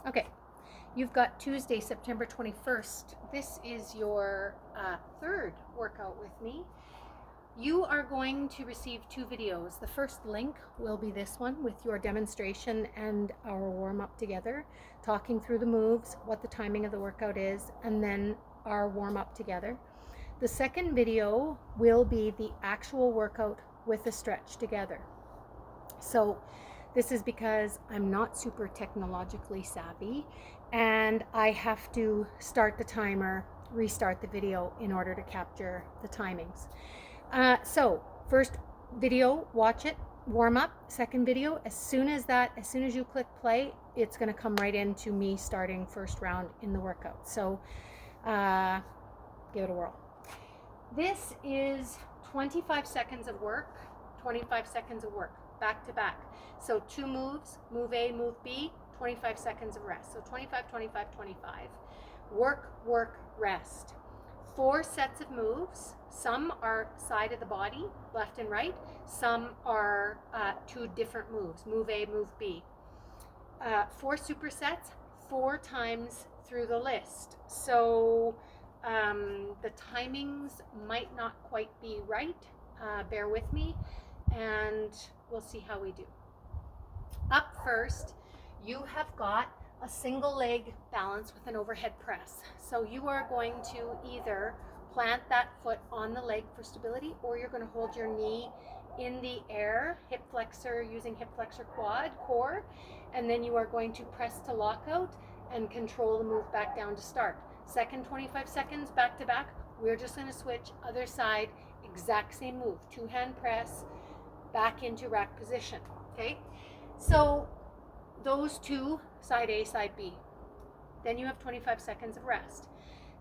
Okay, you've got Tuesday, September 21st. This is your third workout with me. You are going to receive two videos. The first link will be this one with your demonstration and our warm up together, talking through the moves, what the timing of the workout is, and then our warm up together. The second video will be the actual workout with the stretch together. So this is because I'm not super technologically savvy and I have to start the timer, restart the video in order to capture the timings. So first video, watch it, warm up. Second video, as soon as you click play, it's going to come right into me starting first round in the workout. So give it a whirl. This is 25 seconds of work, 25 seconds of work, back to back. So two moves, move A, move B, 25 seconds of rest. So 25, 25, 25. Work, work, rest. 4 sets of moves. Some are side of the body, left and right. Some are 2 different moves, move A, move B. 4 supersets, 4 times through the list. So the timings might not quite be right. Bear with me and we'll see how we do. Up first, you have got a single leg balance with an overhead press. So you are going to either plant that foot on the leg for stability, or you're going to hold your knee in the air, hip flexor, using hip flexor quad core, and then you are going to press to lockout and control the move back down to start. Second 25 seconds back to back, we're just going to switch other side, exact same move, 2-hand press back into rack position. Okay, so those 2, side A, side B. Then you have 25 seconds of rest.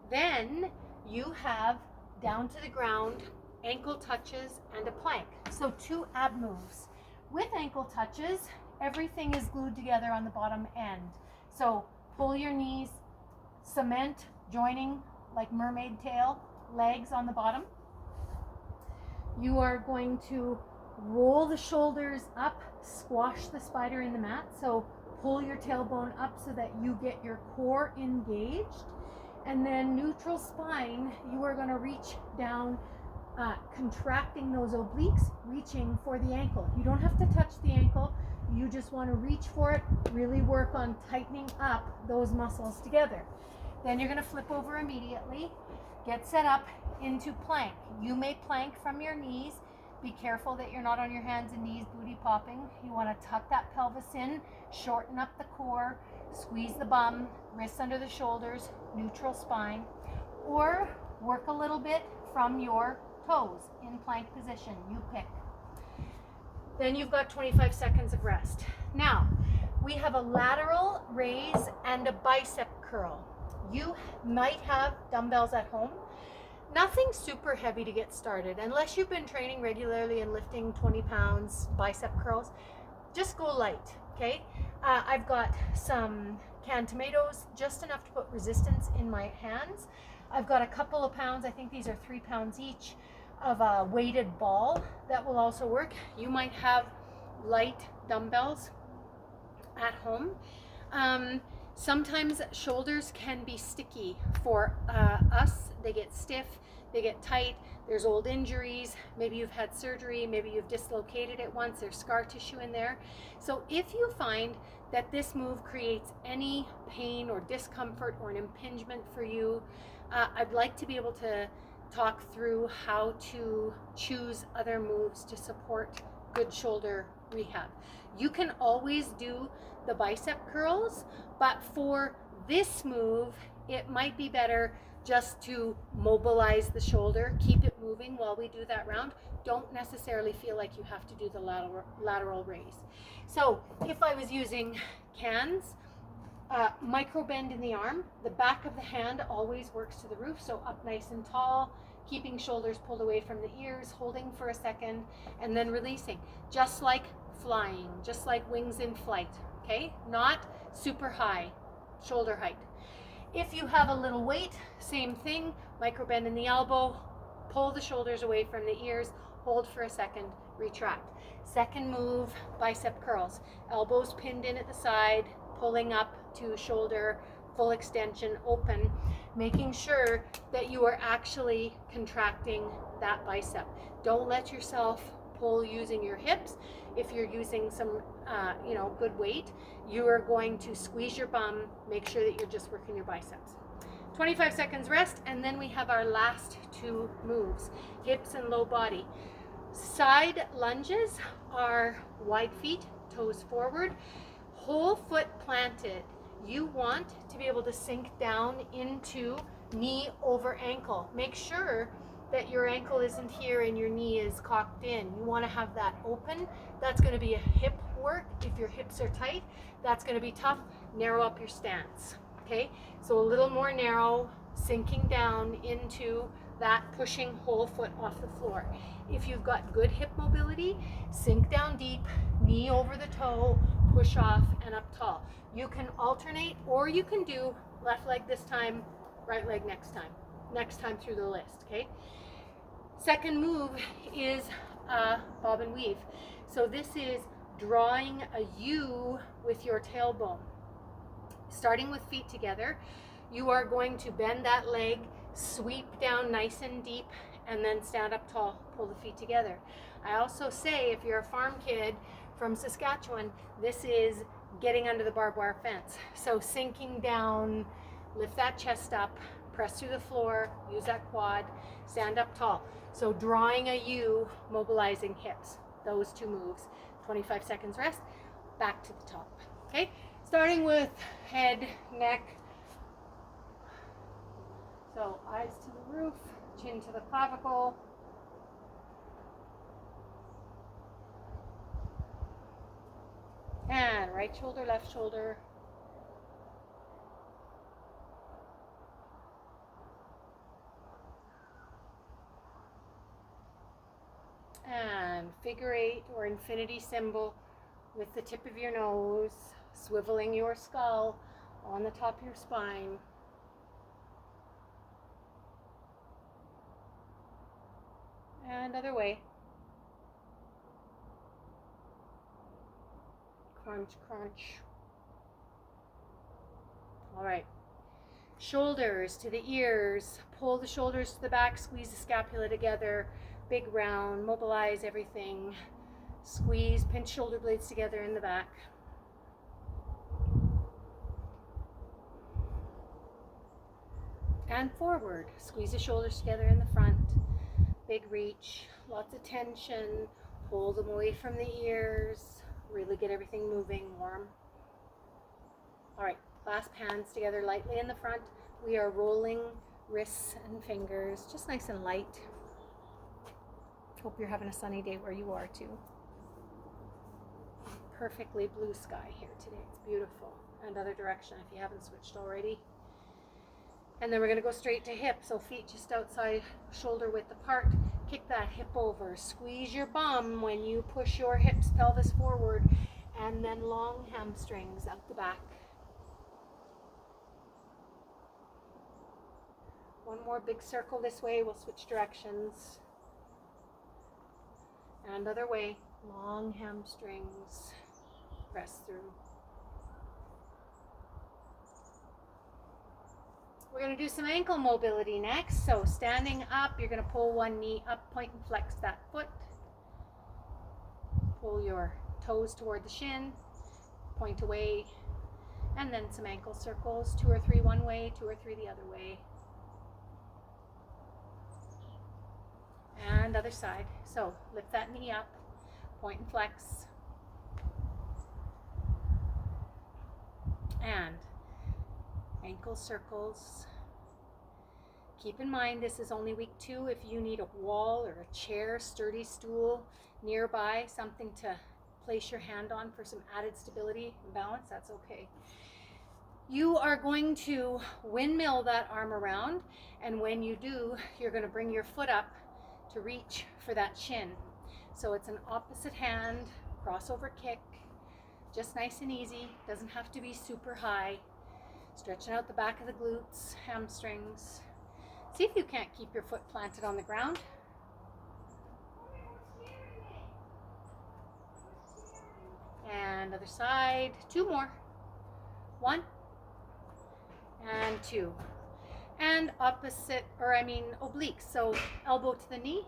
Then you have down to the ground, ankle touches, and a plank. So 2 ab moves. With ankle touches, everything is glued together on the bottom end. So pull your knees, cement, joining like mermaid tail, legs on the bottom. You are going to roll the shoulders up, squash the spider in the mat. So pull your tailbone up so that you get your core engaged. And then neutral spine, you are going to reach down, contracting those obliques, reaching for the ankle. You don't have to touch the ankle. You just want to reach for it, really work on tightening up those muscles together. Then you're going to flip over immediately, get set up into plank. You may plank from your knees. Be careful that you're not on your hands and knees, booty popping. You want to tuck that pelvis in, shorten up the core, squeeze the bum, wrists under the shoulders, neutral spine, or work a little bit from your toes in plank position. You pick. Then you've got 25 seconds of rest. Now, we have a lateral raise and a bicep curl. You might have dumbbells at home. Nothing super heavy to get started. Unless you've been training regularly and lifting 20 pounds bicep curls, just go light, okay? I've got some canned tomatoes, just enough to put resistance in my hands. I've got a couple of pounds, I think these are 3 pounds each, of a weighted ball that will also work. You might have light dumbbells at home. Sometimes shoulders can be sticky for us. They get stiff, they get tight, there's old injuries, maybe you've had surgery, maybe you've dislocated it once, there's scar tissue in there. So if you find that this move creates any pain or discomfort or an impingement for you, I'd like to be able to talk through how to choose other moves to support good shoulder rehab. You can always do the bicep curls, but for this move, it might be better just to mobilize the shoulder, keep it moving while we do that round. Don't necessarily feel like you have to do the lateral raise. So if I was using cans, micro bend in the arm, the back of the hand always works to the roof, so up nice and tall, keeping shoulders pulled away from the ears, holding for a second, and then releasing, just like flying, just like wings in flight, okay? Not super high shoulder height. If you have a little weight, same thing, micro bend in the elbow, pull the shoulders away from the ears, hold for a second, retract. Second move, bicep curls. Elbows pinned in at the side, pulling up to shoulder, full extension, open, making sure that you are actually contracting that bicep. Don't let yourself pull using your hips. If you're using some, good weight, you are going to squeeze your bum, make sure that you're just working your biceps. 25 seconds rest, and then we have our last two moves, hips and low body. Side lunges are wide feet, toes forward, whole foot planted. You want to be able to sink down into knee over ankle. Make sure that your ankle isn't here and your knee is cocked in. You want to have that open. That's going to be a hip work. If your hips are tight, that's going to be tough. Narrow up your stance. Okay, so a little more narrow, sinking down into that, pushing whole foot off the floor. If you've got good hip mobility, sink down deep, knee over the toe, push off and up tall. You can alternate, or you can do left leg this time, right leg next time through the list, okay? Second move is bob and weave. So this is drawing a U with your tailbone. Starting with feet together, you are going to bend that leg, sweep down nice and deep, and then stand up tall, pull the feet together. I also say, if you're a farm kid from Saskatchewan, this is getting under the barbed wire fence. So sinking down, lift that chest up, press through the floor, use that quad, stand up tall. So drawing a U, mobilizing hips, those two moves. 25 seconds rest, back to the top, okay? Starting with head, neck. So eyes to the roof, chin to the clavicle. And right shoulder, left shoulder. And figure eight or infinity symbol with the tip of your nose, swiveling your skull on the top of your spine. And other way. Crunch, crunch. All right. Shoulders to the ears. Pull the shoulders to the back, squeeze the scapula together. Big round, mobilize everything. Squeeze, pinch shoulder blades together in the back. And forward. Squeeze the shoulders together in the front. Big reach, lots of tension. Pull them away from the ears. Really get everything moving, warm. All right, clasp hands together lightly in the front. We are rolling wrists and fingers, just nice and light. Hope you're having a sunny day where you are too. Perfectly blue sky here today. It's beautiful. And other direction if you haven't switched already. And then we're going to go straight to hip. So feet just outside, shoulder width apart. Kick that hip over. Squeeze your bum when you push your hips, pelvis forward. And then long hamstrings out the back. One more big circle this way. We'll switch directions. And other way. Long hamstrings. Press through. We're going to do some ankle mobility next. So standing up, you're going to pull one knee up, point and flex that foot. Pull your toes toward the shin, point away, and then some ankle circles, 2 or 3 one way, 2 or 3 the other way. And other side. So lift that knee up, point and flex. And ankle circles. Keep in mind this is only week 2. If you need a wall or a chair, sturdy stool nearby, something to place your hand on for some added stability and balance, that's okay. You are going to windmill that arm around, and when you do, you're going to bring your foot up to reach for that shin. So it's an opposite hand crossover kick, just nice and easy, doesn't have to be super high. Stretching out the back of the glutes, hamstrings. See if you can't keep your foot planted on the ground. And other side, 2 more. 1 and 2. And opposite, or I mean obliques. So elbow to the knee,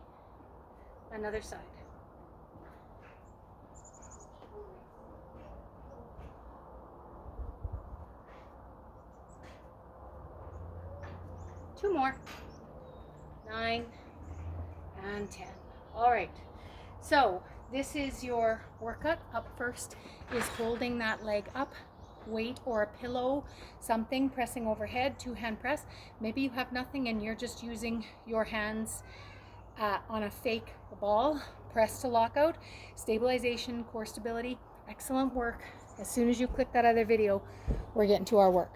another side. Two more. 9 and 10. All right. So this is your workout. Up first is holding that leg up, weight or a pillow, something, pressing overhead, 2-hand press. Maybe you have nothing and you're just using your hands on a fake ball. Press to lock out. Stabilization, core stability. Excellent work. As soon as you click that other video, we're getting to our work.